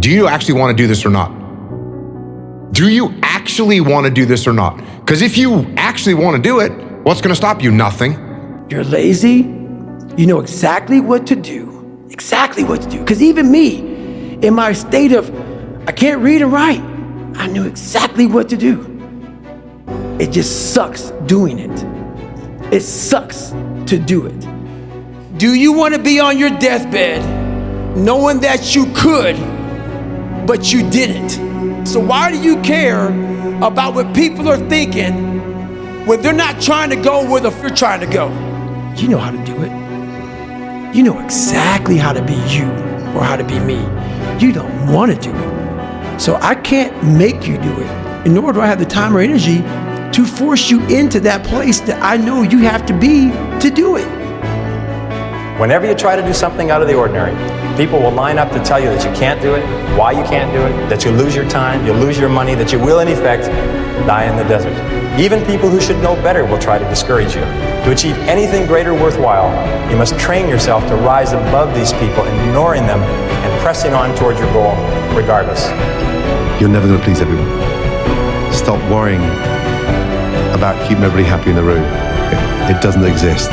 Do you actually want to do this or not? Do you actually want to do this or not? Because if you actually want to do it, what's going to stop you? Nothing. You're lazy. You know exactly what to do. Exactly what to do. Because even me, in my state of, I can't read and write, I knew exactly what to do. It just sucks doing it. It sucks to do it. Do you want to be on your deathbed knowing that you could, but you didn't? So why do you care about what people are thinking when they're not trying to go where you're trying to go? You know how to do it. You know exactly how to be you or how to be me. You don't want to do it. So I can't make you do it, nor do I have the time or energy to force you into that place that I know you have to be to do it. Whenever you try to do something out of the ordinary, people will line up to tell you that you can't do it, why you can't do it, that you lose your time, you'll lose your money, that you will in effect die in the desert. Even people who should know better will try to discourage you. To achieve anything greater worthwhile, you must train yourself to rise above these people, ignoring them and pressing on towards your goal regardless. You're never going to please everyone. Stop worrying about keeping everybody happy in the room. It doesn't exist.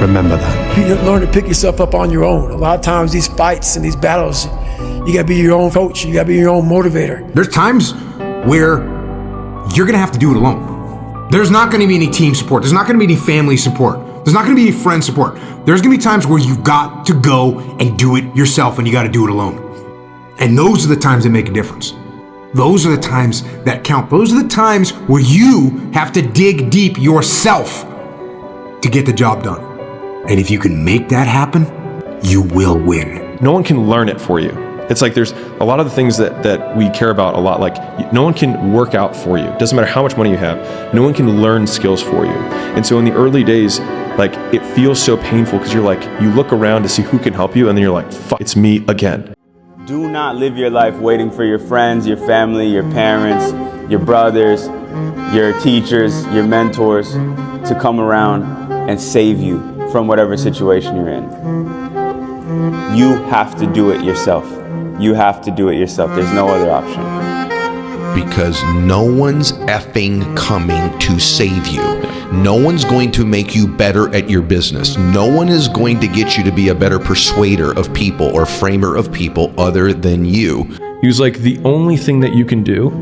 Remember that. You learn to pick yourself up on your own. A lot of times these fights and these battles, you gotta be your own coach. You gotta be your own motivator. There's times where you're going to have to do it alone. There's not going to be any team support. There's not going to be any family support. There's not going to be any friend support. There's going to be times where you've got to go and do it yourself, and you got to do it alone. And those are the times that make a difference. Those are the times that count. Those are the times where you have to dig deep yourself to get the job done. And if you can make that happen, you will win. No one can learn it for you. It's like there's a lot of the things that we care about a lot, like no one can work out for you. Doesn't matter how much money you have, no one can learn skills for you. And so in the early days, like it feels so painful because you're like, you look around to see who can help you and then you're like, fuck, it's me again. Do not live your life waiting for your friends, your family, your parents, your brothers, your teachers, your mentors to come around and save you from whatever situation you're in. You have to do it yourself. You have to do it yourself. There's no other option. Because no one's effing coming to save you. No one's going to make you better at your business. No one is going to get you to be a better persuader of people or framer of people other than you. He was like, the only thing that you can do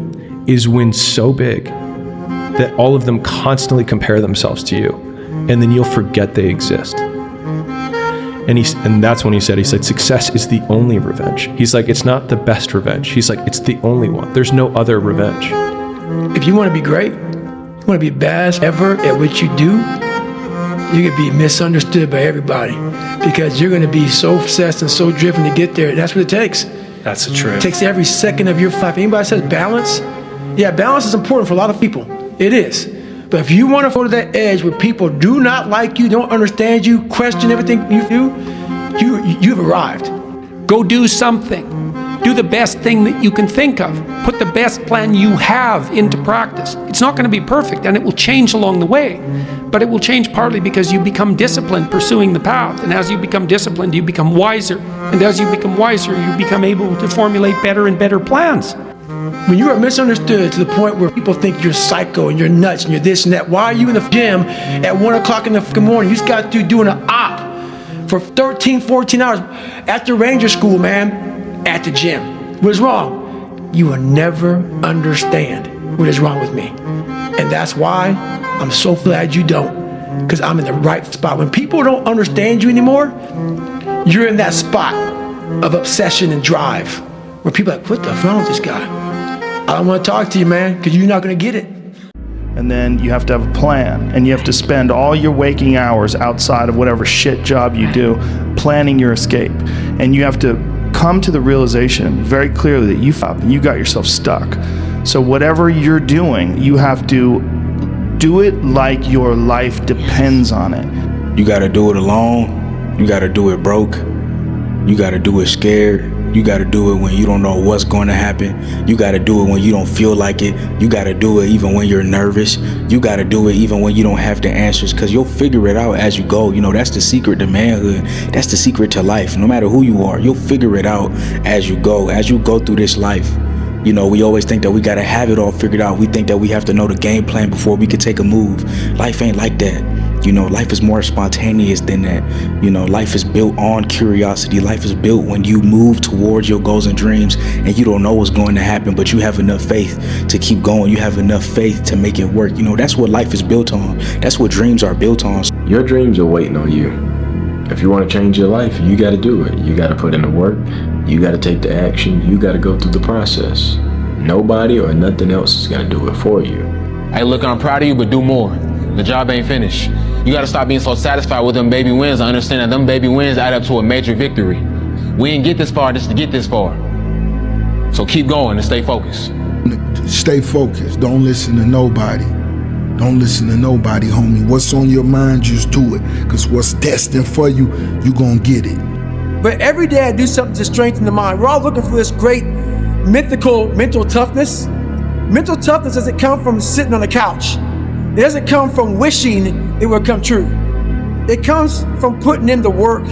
is win so big that all of them constantly compare themselves to you, and then you'll forget they exist. And that's when he said, success is the only revenge. He's like, it's not the best revenge. He's like, it's the only one. There's no other revenge. If you want to be great, you want to be best ever at what you do, you're going to be misunderstood by everybody because you're going to be so obsessed and so driven to get there. That's what it takes. That's the truth. It takes every second of your life. Anybody says balance? Yeah, balance is important for a lot of people. It is. But if you want to go to that edge where people do not like you, don't understand you, question everything you do, you've arrived. Go do something. Do the best thing that you can think of. Put the best plan you have into practice. It's not going to be perfect, and it will change along the way. But it will change partly because you become disciplined pursuing the path. And as you become disciplined, you become wiser. And as you become wiser, you become able to formulate better and better plans. When you are misunderstood to the point where people think you're psycho and you're nuts and you're this and that, why are you in the gym at 1 o'clock in the morning? You just got to doing an op for 13, 14 hours after Ranger School, man, at the gym. What is wrong? You will never understand what is wrong with me. And that's why I'm so glad you don't, because I'm in the right spot. When people don't understand you anymore, you're in that spot of obsession and drive where people are like, what the fuck with this guy? I don't want to talk to you, man, because you're not going to get it. And then you have to have a plan, and you have to spend all your waking hours outside of whatever shit job you do planning your escape. And you have to come to the realization very clearly that you got yourself stuck. So whatever you're doing, you have to do it like your life depends on it. You got to do it alone. You got to do it broke. You got to do it scared. You got to do it when you don't know what's going to happen. You got to do it when you don't feel like it. You got to do it even when you're nervous. You got to do it even when you don't have the answers, because you'll figure it out as you go. You know, that's the secret to manhood. That's the secret to life. No matter who you are, you'll figure it out as you go through this life. You know, we always think that we got to have it all figured out. We think that we have to know the game plan before we can take a move. Life ain't like that. You know, life is more spontaneous than that. You know, life is built on curiosity. Life is built when you move towards your goals and dreams and you don't know what's going to happen, but you have enough faith to keep going. You have enough faith to make it work. You know, that's what life is built on. That's what dreams are built on. Your dreams are waiting on you. If you want to change your life, you got to do it. You got to put in the work. You got to take the action. You got to go through the process. Nobody or nothing else is going to do it for you. Hey, look, I'm proud of you, but do more. The job ain't finished. You got to stop being so satisfied with them baby wins. I understand that them baby wins add up to a major victory. We didn't get this far just to get this far. So keep going and stay focused. Stay focused. Don't listen to nobody. Don't listen to nobody, homie. What's on your mind, just do it. Because what's destined for you, you gonna get it. But every day I do something to strengthen the mind. We're all looking for this great mythical mental toughness. Mental toughness doesn't come from sitting on the couch. It doesn't come from wishing it would come true. It comes from putting in the work.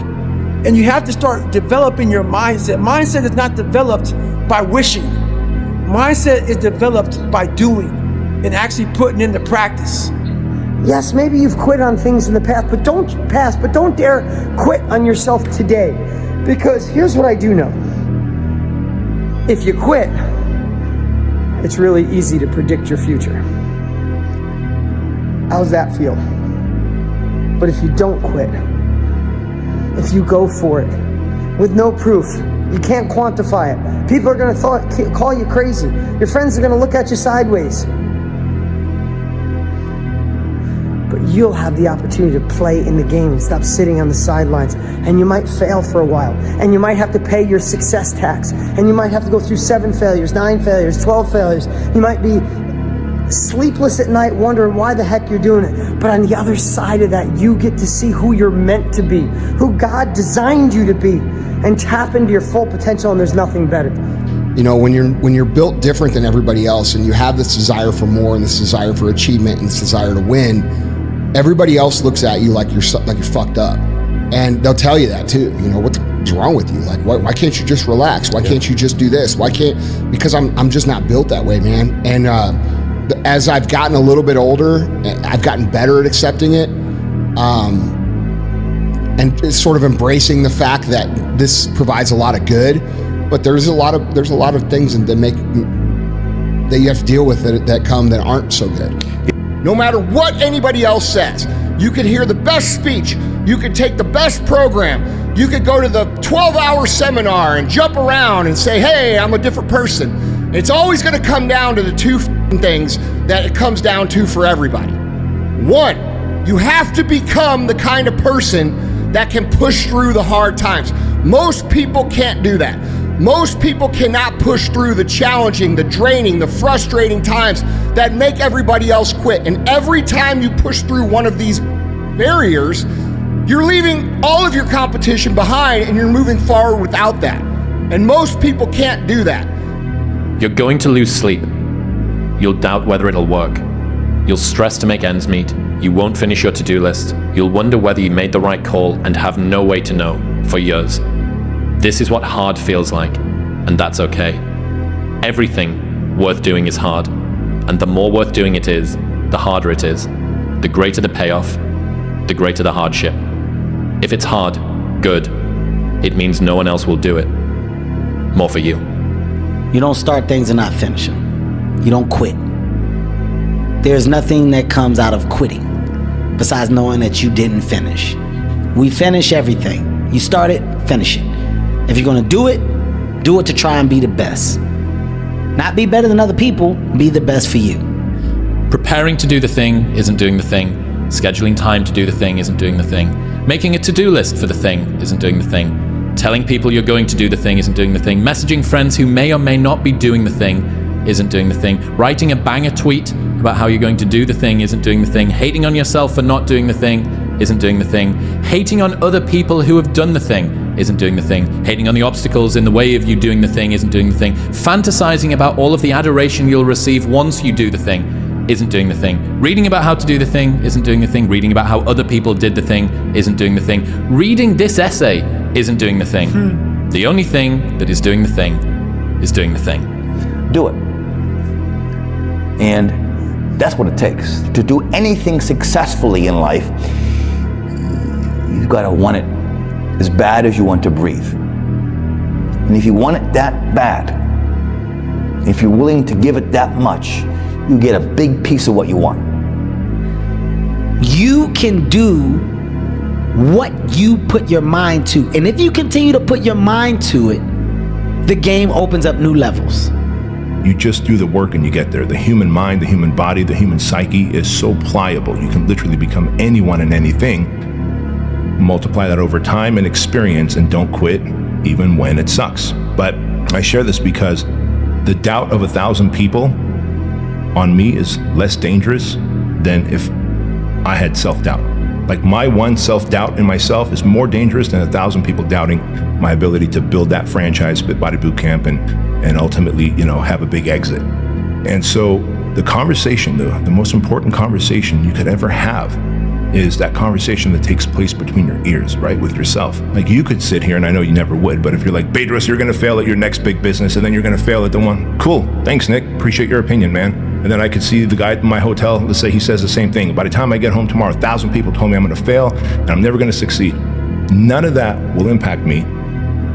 And you have to start developing your mindset. Mindset is not developed by wishing. Mindset is developed by doing and actually putting into practice. Yes, maybe you've quit on things in the past, but don't dare quit on yourself today. Because here's what I do know. If you quit, it's really easy to predict your future. How's that feel? But if you don't quit, if you go for it with no proof, you can't quantify it. People are gonna call you crazy. Your friends are gonna look at you sideways. But you'll have the opportunity to play in the game and stop sitting on the sidelines. And you might fail for a while. And you might have to pay your success tax. And you might have to go through 7 failures, 9 failures, 12 failures. You might be sleepless at night wondering why the heck you're doing it. But on the other side of that, you get to see who you're meant to be, who God designed you to be, and tap into your full potential, and there's nothing better. You know, when you're built different than everybody else and you have this desire for more and this desire for achievement and this desire to win, everybody else looks at you like you're fucked up. And they'll tell you that too. You know, what's wrong with you? Like, why can't you just relax? Why can't you just do this? Because I'm just not built that way, man. And as I've gotten a little bit older, I've gotten better at accepting it, and sort of embracing the fact that this provides a lot of good, but there's a lot of things that you have to deal with that come that aren't so good. No matter what anybody else says, you could hear the best speech, you could take the best program, you could go to the 12-hour seminar and jump around and say, hey, I'm a different person. It's always gonna come down to the two things that it comes down to for everybody. One, you have to become the kind of person that can push through the hard times. Most people can't do that. Most people cannot push through the challenging, the draining, the frustrating times that make everybody else quit. And every time you push through one of these barriers, you're leaving all of your competition behind and you're moving forward without that. And most people can't do that. You're going to lose sleep. You'll doubt whether it'll work. You'll stress to make ends meet. You won't finish your to-do list. You'll wonder whether you made the right call and have no way to know for years. This is what hard feels like, and that's okay. Everything worth doing is hard, and the more worth doing it is, the harder it is. The greater the payoff, the greater the hardship. If it's hard, good. It means no one else will do it. More for you. You don't start things and not finish them. You don't quit. There's nothing that comes out of quitting besides knowing that you didn't finish. We finish everything. You start it, finish it. If you're gonna do it to try and be the best. Not be better than other people, be the best for you. Preparing to do the thing isn't doing the thing. Scheduling time to do the thing isn't doing the thing. Making a to-do list for the thing isn't doing the thing. Telling people you're going to do the thing isn't doing the thing. Messaging friends who may or may not be doing the thing isn't doing the thing. Writing a banger tweet about how you're going to do the thing isn't doing the thing. Hating on yourself for not doing the thing isn't doing the thing. Hating on other people who have done the thing isn't doing the thing. Hating on the obstacles in the way of you doing the thing isn't doing the thing. Fantasizing about all of the adoration you'll receive once you do the thing isn't doing the thing. Reading about how to do the thing isn't doing the thing. Reading about how other people did the thing isn't doing the thing. Reading this essay isn't doing the thing. The only thing that is doing the thing is doing the thing. Do it. And that's what it takes. To do anything successfully in life, you've got to want it as bad as you want to breathe. And if you want it that bad, if you're willing to give it that much, you get a big piece of what you want. You can do what you put your mind to. And if you continue to put your mind to it, the game opens up new levels. You just do the work and you get there. The human mind, the human body, the human psyche is so pliable. You can literally become anyone and anything. Multiply that over time and experience, and don't quit even when it sucks. But I share this because the doubt of 1,000 people on me is less dangerous than if I had self-doubt. Like, my one self-doubt in myself is more dangerous than 1,000 people doubting my ability to build that franchise, Fit Body Bootcamp, and ultimately, have a big exit. And so the conversation, the most important conversation you could ever have is that conversation that takes place between your ears, right, with yourself. Like, you could sit here, and I know you never would, but if you're like, Bedros, you're gonna fail at your next big business, and then you're gonna fail at the one, cool, thanks, Nick, appreciate your opinion, man. And then I could see the guy at my hotel, let's say he says the same thing. By the time I get home tomorrow, 1,000 people told me I'm gonna fail, and I'm never gonna succeed. None of that will impact me.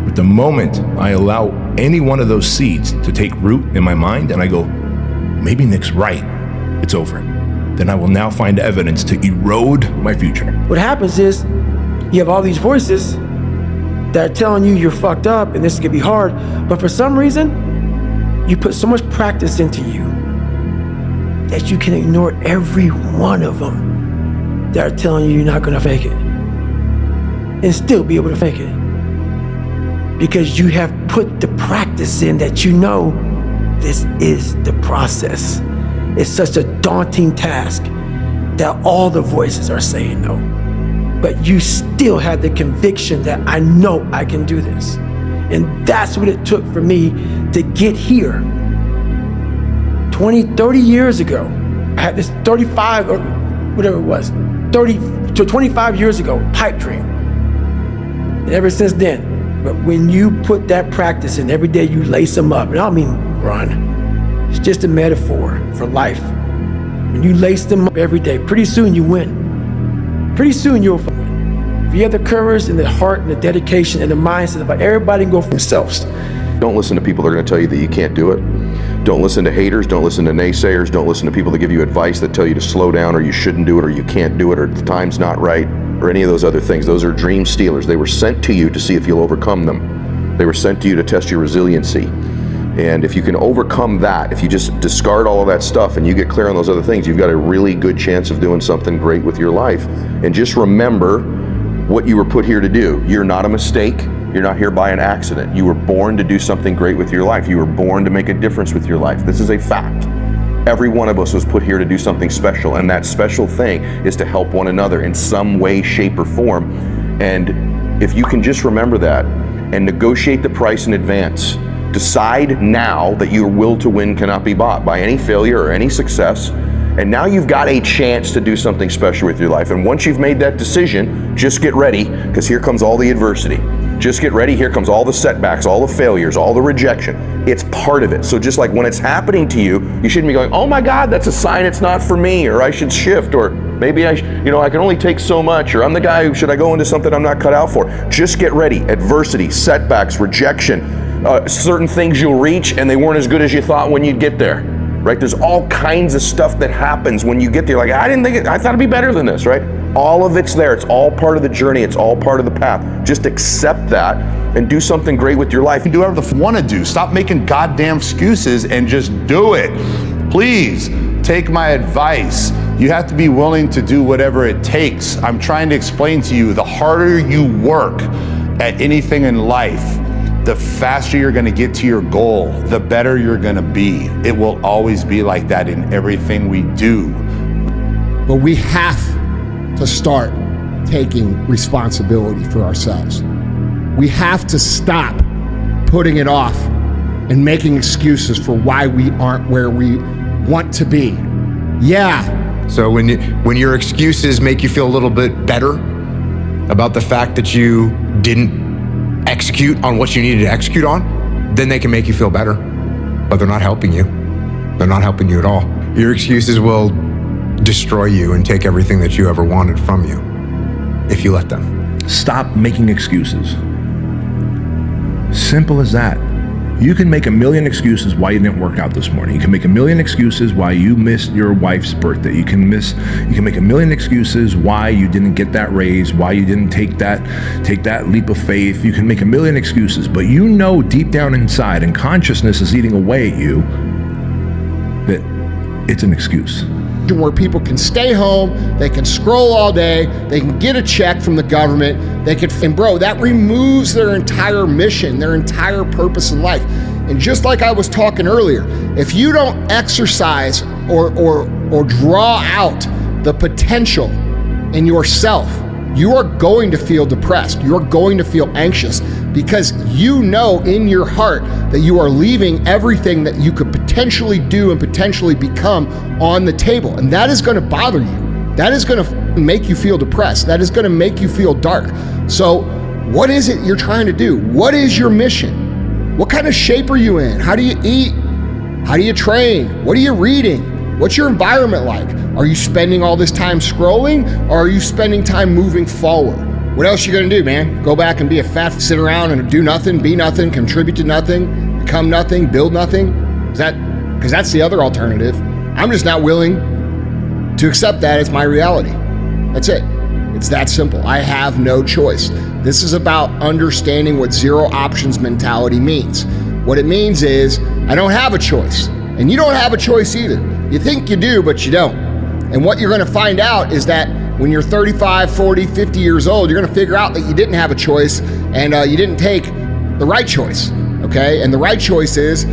But the moment I allow any one of those seeds to take root in my mind, and I go, maybe Nick's right, it's over. Then I will now find evidence to erode my future. What happens is you have all these voices that are telling you you're fucked up and this is gonna be hard, but for some reason, you put so much practice into you that you can ignore every one of them that are telling you you're not gonna fake it and still be able to fake it. Because you have put the practice in that you know this is the process. It's such a daunting task that all the voices are saying no. But you still have the conviction that I know I can do this. And that's what it took for me to get here. 20, 30 years ago, I had this 35 or whatever it was, 30 to 25 years ago, pipe dream. And ever since then, but when you put that practice in, every day you lace them up, and I don't mean run, it's just a metaphor for life. When you lace them up every day, pretty soon you win. Pretty soon you'll win. If you have the courage and the heart and the dedication and the mindset about everybody can go for themselves. Don't listen to people that are going to tell you that you can't do it. Don't listen to haters, don't listen to naysayers, don't listen to people that give you advice that tell you to slow down or you shouldn't do it or you can't do it or the time's not right or any of those other things. Those are dream stealers. They were sent to you to see if you'll overcome them. They were sent to you to test your resiliency. And if you can overcome that, if you just discard all of that stuff and you get clear on those other things, you've got a really good chance of doing something great with your life. And just remember what you were put here to do. You're not a mistake. You're not here by an accident. You were born to do something great with your life. You were born to make a difference with your life. This is a fact. Every one of us was put here to do something special, and that special thing is to help one another in some way, shape, or form. And if you can just remember that and negotiate the price in advance, decide now that your will to win cannot be bought by any failure or any success, and now you've got a chance to do something special with your life. And once you've made that decision, just get ready, because here comes all the adversity. Just get ready, here comes all the setbacks, all the failures, all the rejection. It's part of it. So just like when it's happening to you, you shouldn't be going, oh my God, that's a sign it's not for me, or I should shift, or maybe I can only take so much, or I'm the guy who, should I go into something I'm not cut out for? Just get ready. Adversity, setbacks, rejection, certain things you'll reach and they weren't as good as you thought when you'd get there, right? There's all kinds of stuff that happens when you get there. Like, I thought it'd be better than this, right? All of it's there. It's all part of the journey. It's all part of the path. Just accept that and do something great with your life. Do whatever you want to do. Stop making goddamn excuses and just do it. Please take my advice. You have to be willing to do whatever it takes. I'm trying to explain to you, the harder you work at anything in life, the faster you're going to get to your goal, the better you're going to be. It will always be like that in everything we do. But we have to start taking responsibility for ourselves. We have to stop putting it off and making excuses for why we aren't where we want to be. Yeah. So when your excuses make you feel a little bit better about the fact that you didn't execute on what you needed to execute on, then they can make you feel better. But they're not helping you. They're not helping you at all. Your excuses will destroy you and take everything that you ever wanted from you if you let them. Stop making excuses. Simple as that. You can make a million excuses why you didn't work out this morning. You can make a million excuses why you missed your wife's birthday. You can make a million excuses why you didn't get that raise, why you didn't take that leap of faith. You can make a million excuses, but you know deep down inside, and consciousness is eating away at you, that it's an excuse. Where people can stay home, they can scroll all day, they can get a check from the government, and bro, that removes their entire mission, their entire purpose in life. And just like I was talking earlier, if you don't exercise or draw out the potential in yourself, you are going to feel depressed. You're going to feel anxious because you know in your heart that you are leaving everything that you could potentially do and potentially become on the table. And that is going to bother you. That is going to make you feel depressed. That is going to make you feel dark. So what is it you're trying to do? What is your mission? What kind of shape are you in? How do you eat? How do you train? What are you reading? What's your environment like? Are you spending all this time scrolling, or are you spending time moving forward? What else are you gonna do, man? Go back and be a fat, sit around and do nothing, be nothing, contribute to nothing, become nothing, build nothing? Because that's the other alternative. I'm just not willing to accept that as my reality. That's it. It's that simple. I have no choice. This is about understanding what zero options mentality means. What it means is I don't have a choice, and you don't have a choice either. You think you do, but you don't. And what you're gonna find out is that when you're 35, 40, 50 years old, you're gonna figure out that you didn't have a choice and you didn't take the right choice, okay? And the right choice is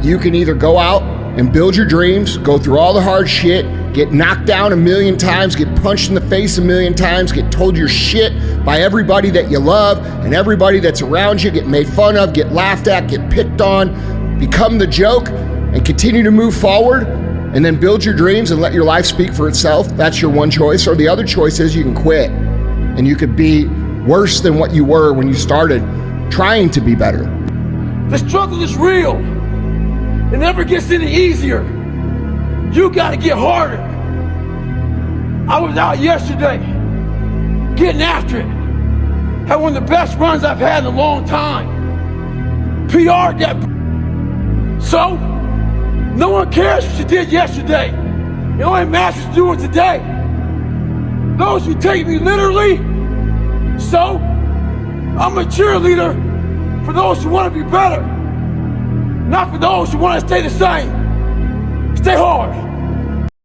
you can either go out and build your dreams, go through all the hard shit, get knocked down a million times, get punched in the face a million times, get told you're shit by everybody that you love and everybody that's around you, get made fun of, get laughed at, get picked on, become the joke, and continue to move forward, and then build your dreams and let your life speak for itself. That's your one choice. Or the other choice is you can quit, and you could be worse than what you were when you started trying to be better. The struggle is real. It never gets any easier. You gotta get harder. I was out yesterday, getting after it. Had one of the best runs I've had in a long time. PR'd that. So, no one cares what you did yesterday. It only matters what you're doing today. Those who take me literally, so I'm a cheerleader for those who want to be better, not for those who want to stay the same. Stay hard.